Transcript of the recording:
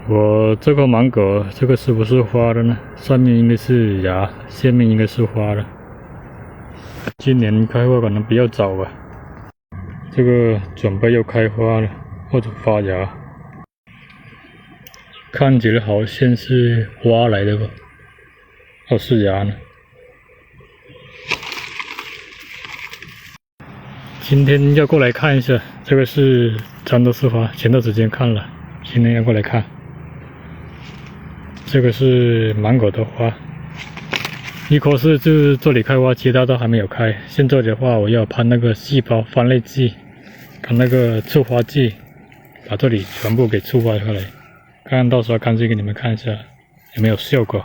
我这个芒果，这个是不是花的呢？上面应该是芽，下面应该是花的。今年开花可能比较早吧。这个准备要开花了，或者发芽。看起来好像是花来的吧？哦，是芽呢。今天要过来看一下，这个是豇豆丝花，前段时间看了，今天要过来看。这个是芒果的花，一棵是就这里开花，其他都还没有开。现在的话，我要喷那个细胞分类剂，跟那个促花剂，把这里全部给促花出来。看到时候干脆给你们看一下有没有效果。